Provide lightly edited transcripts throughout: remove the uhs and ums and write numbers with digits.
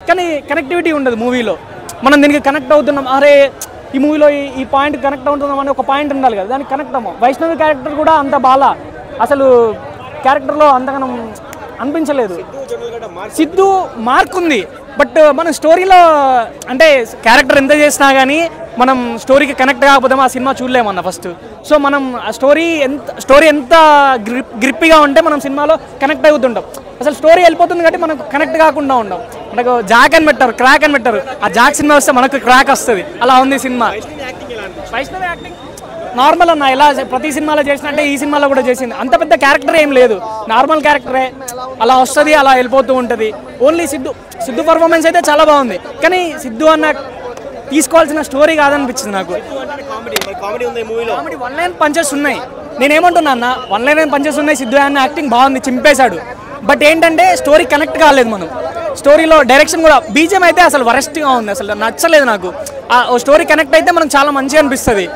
కానీ కనెక్టివిటీ ఉండదు మూవీలో. మనం దీనికి కనెక్ట్ అవుతున్నాం, అరే ఈ మూవీలో ఈ పాయింట్ కనెక్ట్ అవుతున్నాం అని ఒక పాయింట్ ఉండాలి కదా, దానికి కనెక్ట్ అవ్వం. వైష్ణవి క్యారెక్టర్ కూడా అంత బాగా అసలు క్యారెక్టర్లో అంతగానం అనిపించలేదు. సిద్ధు మార్క్ ఉంది, బట్ మన స్టోరీలో అంటే క్యారెక్టర్ ఎంత చేసినా కానీ మనం స్టోరీకి కనెక్ట్ కాకపోతే ఆ సినిమా చూడలేమన్న ఫస్ట్. సో మనం ఆ స్టోరీ ఎంత గ్రిప్పిగా ఉంటే మనం సినిమాలో కనెక్ట్ అవుతుంటాం. అసలు స్టోరీ వెళ్ళిపోతుంది కాబట్టి మనకు కనెక్ట్ కాకుండా ఉంటాం. మనకు జాక్ అని పెట్టారు, క్రాక్ అని పెట్టారు. ఆ జాక్ సినిమా వస్తే మనకు క్రాక్ వస్తుంది, అలా ఉంది సినిమా. వైష్ణవి యాక్టింగ్ నార్మల్ అన్న, ఎలా ప్రతి సినిమాలో చేసినట్టే ఈ సినిమాలో కూడా చేసింది. అంత పెద్ద క్యారెక్టర్ ఏం లేదు, నార్మల్ క్యారెక్టరే, అలా వస్తుంది, అలా వెళ్ళిపోతూ ఉంటుంది. ఓన్లీ సిద్ధు పర్ఫార్మెన్స్ అయితే చాలా బాగుంది, కానీ సిద్ధు అన్న తీసుకోవాల్సిన స్టోరీ కాదనిపించింది నాకు. కామెడీ వన్ లైన్ పంచెస్ ఉన్నాయి. నేనేమంటున్నా అన్న, వన్ లైన్ పంచెస్ ఉన్నాయి. సిద్ధు అన్న యాక్టింగ్ బాగుంది, చింపేశాడు. బట్ ఏంటంటే స్టోరీ కనెక్ట్ కాలేదు. మనం స్టోరీలో డైరెక్షన్ కూడా, బీజిఎం అయితే అసలు వరెస్ట్గా ఉంది, అసలు నచ్చలేదు నాకు. ఆ స్టోరీ కనెక్ట్ అయితే మనకు చాలా మంచిగా అనిపిస్తుంది.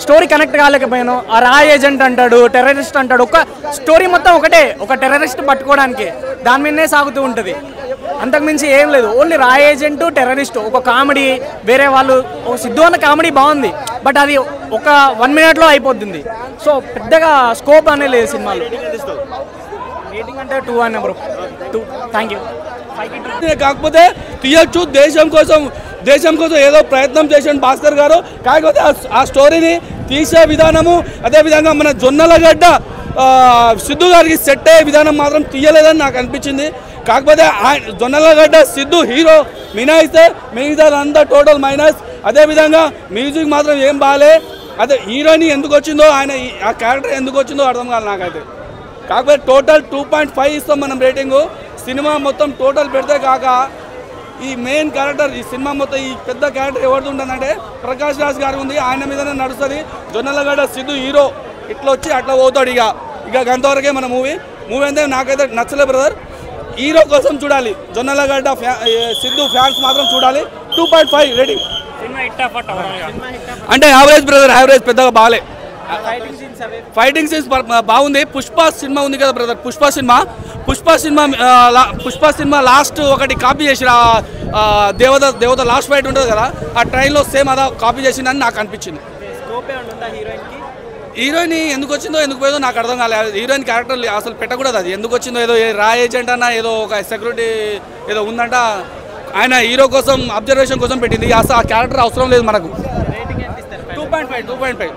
స్టోరీ కనెక్ట్ కాలేకపోయాను. ఆ రా ఏజెంట్ అంటాడు, టెర్రరిస్ట్ అంటాడు. ఒక స్టోరీ మొత్తం ఒకటే, ఒక టెర్రరిస్ట్ పట్టుకోవడానికి దాని మీదనే సాగుతూ ఉంటుంది. అంతకుమించి ఏం లేదు. ఓన్లీ రా ఏజెంట్, టెర్రరిస్ట్, ఒక కామెడీ, వేరే వాళ్ళు. సిద్ధు అన్న కామెడీ బాగుంది, బట్ అది ఒక 1 minute అయిపోతుంది. సో పెద్దగా స్కోప్ అనే లేదు సినిమాలో. రేటింగ్ అంటే 2 అన్న బ్రో, 2. Thank you. కాకపోతే తీయచ్చు, దేశం కోసం ఏదో ప్రయత్నం చేసాడు భాస్కర్ గారు. కాకపోతే ఆ స్టోరీని తీసే విధానము, అదేవిధంగా మన జొన్నలగడ్డ సిద్ధు గారికి సెట్ అయ్యే విధానం మాత్రం తీయలేదని నాకు అనిపించింది. కాకపోతే జొన్నలగడ్డ సిద్ధు హీరో మినాయిస్తే మిగతాదంతా టోటల్ మైనస్. అదేవిధంగా మ్యూజిక్ మాత్రం ఏం బాగాలే. అదే హీరోయిన్ ఎందుకు వచ్చిందో, ఆయన ఆ క్యారెక్టర్ ఎందుకు వచ్చిందో అర్థం కాదు నాకైతే. కాకపోతే టోటల్ 2.5 ఇస్తాం మనం రేటింగు. సినిమా మొత్తం టోటల్ పెడితే కాక ఈ మెయిన్ క్యారెక్టర్, ఈ సినిమా మొత్తం ఈ పెద్ద క్యారెక్టర్ ఎవరిది ఉంటుందంటే ప్రకాష్ రాజ్ గారు ఉంది, ఆయన మీదనే నడుస్తుంది. జొన్నలగడ్డ సిద్ధు హీరో ఇట్లా వచ్చి అట్లా పోతాడు. ఇక అంతవరకే మన మూవీ అయితే నాకైతే నచ్చలే బ్రదర్. హీరో కోసం చూడాలి, జొన్నలగడ్డ సిద్ధు ఫ్యాన్స్ మాత్రం చూడాలి. 2.5 రేటింగ్. అంటే యావరేజ్ బ్రదర్, యావరేజ్, పెద్దగా బాగాలే. ఫైటింగ్ సీన్స్ బాగుంది. పుష్ప సినిమా ఉంది కదా బ్రదర్, పుష్ప సినిమా లాస్ట్ ఒకటి కాపీ చేసి దేవత లాస్ట్ ఫైట్ ఉంటుంది కదా, ఆ ట్రైన్లో సేమ్ అదా కాపీ చేసిందని నాకు అనిపించింది. హీరోయిన్ ఎందుకు వచ్చిందో ఎందుకు పోయిందో నాకు అర్థం కాలేదు. హీరోయిన్ క్యారెక్టర్ అసలు పెట్టకూడదు. అది ఎందుకు వచ్చిందో, ఏదో రా ఏజెంట్ అన్న ఏదో ఒక సెక్యూరిటీ ఏదో ఉందంట, ఆయన హీరో కోసం అబ్జర్వేషన్ కోసం పెట్టింది. అసలు ఆ క్యారెక్టర్ అవసరం లేదు మనకు. 2.5